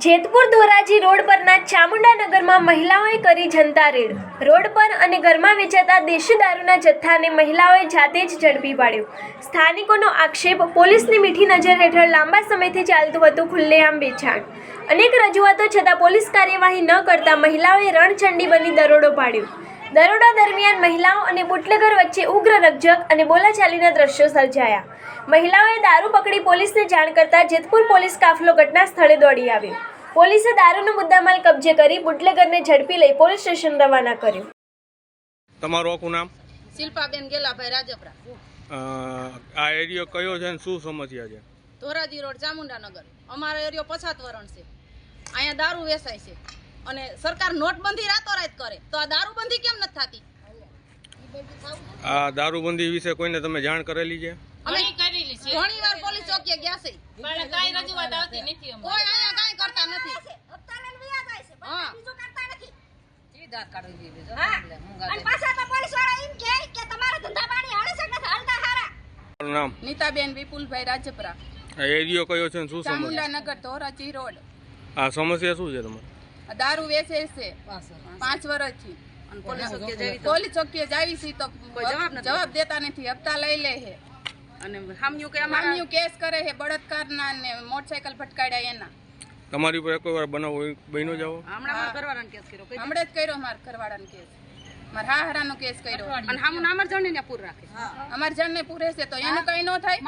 Jetpur Dhoraji road પરના ચામુંડાનગરમાં મહિલાઓએ કરી જનતા રેડ। રોડ પર અને ઘરમાં વેચાતા દેશી દારૂના જથ્થાને મહિલાઓએ જાતે જ ઝડપી પાડ્યો। સ્થાનિકોનો આક્ષેપ, પોલીસની મીઠી નજર હેઠળ લાંબા સમયથી ચાલતું હતું ખુલ્લેઆમ વેચાણ। અનેક રજૂઆતો છતાં પોલીસ કાર્યવાહી ન કરતા મહિલાઓએ રણચંડી બની દરોડો પાડ્યો। દરોડા દરમિયાન મહિલાઓ અને બુટલેગર વચ્ચે ઉગ્ર રકઝક અને બોલાચાલીના દ્રશ્યો સર્જાયા। મહિલાઓએ દારૂ પકડી પોલીસને જાણ કરતા જેતપુર પોલીસ કાફલો ઘટના સ્થળે દોડી આવ્યો। પોલીસે દારૂનો મુદ્દામાલ કબજે કરી બુટલેગરને ઝડપી લઈ પોલીસ સ્ટેશન રવાના કર્યો। તમારું આખું નામ? શિલ્પાબેન ગેલાભાઈ રાજપરા। આ એરિયો કયો છે અને શું સમસ્યા છે? ધોરાજી રોડ ચામુંડાનગર। અમારો એરિયો પછાત વરણ છે। અહીંયા દારૂ વેચાય છે અને સરકાર નોટબંધી રાતોરાત કરે તો આ દારૂબંધી કેમ નથી થતી? આ દારૂબંધી વિશે કોઈને તમે જાણ કરેલી છે? અમે કરેલી છે, ઘણી વાર પોલીસ ચોકીએ ગયા છે, પણ કાઈ રજૂઆત આવતી નથી। કોઈ અહીંયા કાઈ કરતા નથી। હપ્તા લઈને વિયા જાય છે, પણ બીજું કરતા નથી। સીધા કાઢી દીધો અને પાછા તો પોલીસ વાળા એમ કહે કે તમારા ધંધા પાણી હાલે છે કે હાલતા હારા। તમારું નામ? નીતાબેન વિપુલભાઈ રાજપરા। આ એરિયો કયો છે અને શું સમસ્યા? ચામુંડાનગર ધોરાજી રોડ। આ સમસ્યા શું છે તમારે? દારૂ વેચે છે 5 વર્ષથી, પોલીસ ચોકીએ જાવી છે તો જવાબ દેતા નથી। હપ્તા લઈ લે છે અને હામ્યું કેસ કરે છે બળાત્કારના ને મોટરસાયકલ ભટકાડ્યા એના। તમારી ઉપર કોઈ વાર બનાવ બન્યો જાવ? હમણાં જ કર્યો મારા ઘરવાળાનો કેસ, મારા હાહરાનો કેસ કર્યો અને હામું અમાર જણને પૂર રાખે, અમાર જણને પૂરે છે તો એનું કઈ ન થાય।